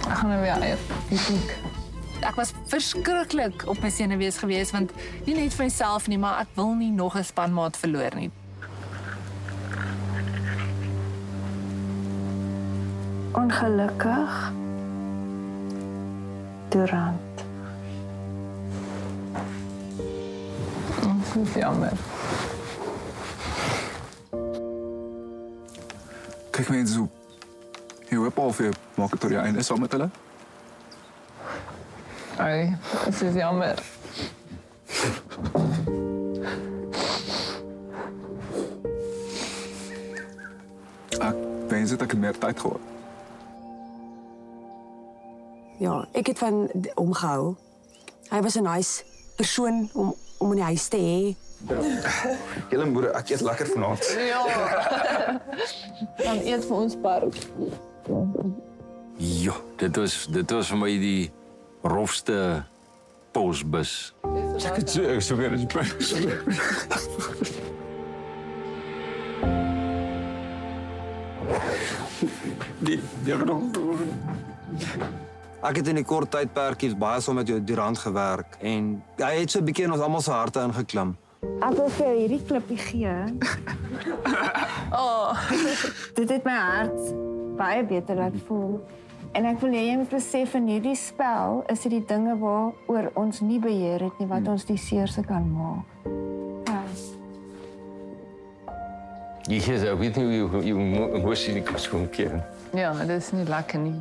Ek gaan nou weer fisiek. Ek was verskriklik op my senuwees geweest, want nie net vir myself nie, maar ek wil nie nog 'n spanmaat verloor nie. Ongelukkig. Durant. Dit is jammer. Kyk my eens so. Jy hoop al vir maak dit tot die einde saam met hulle? Ai, dit is jammer. Ek wens dit ek het meer tyd gehad. Ja, ek het van hom gehou. Hy was 'n nice persoon om in die huis te hê. Julle moeder, ek eet lekker vanaand. Ja. Dan eet vir ons park. Ja, dit was vir my die rofste posbus. Ek so weer is by. Die nog. Ek het in die kort tydperkies baie saam met jou Durant gewerk en hy het so 'n bietjie in ons almal se harte ingeklim. Ek wil vir jou hierdie klippie gee. Dit het my hart baie beter laat voel. En ek wil hê jy moet besef in hierdie spel is dit die dinge waaroor ons nie beheer het nie wat ons die seerste kan maak. Ja. Ek weet nie hoe jy moes nie kon keer. Ja, dit is nie lekker nie.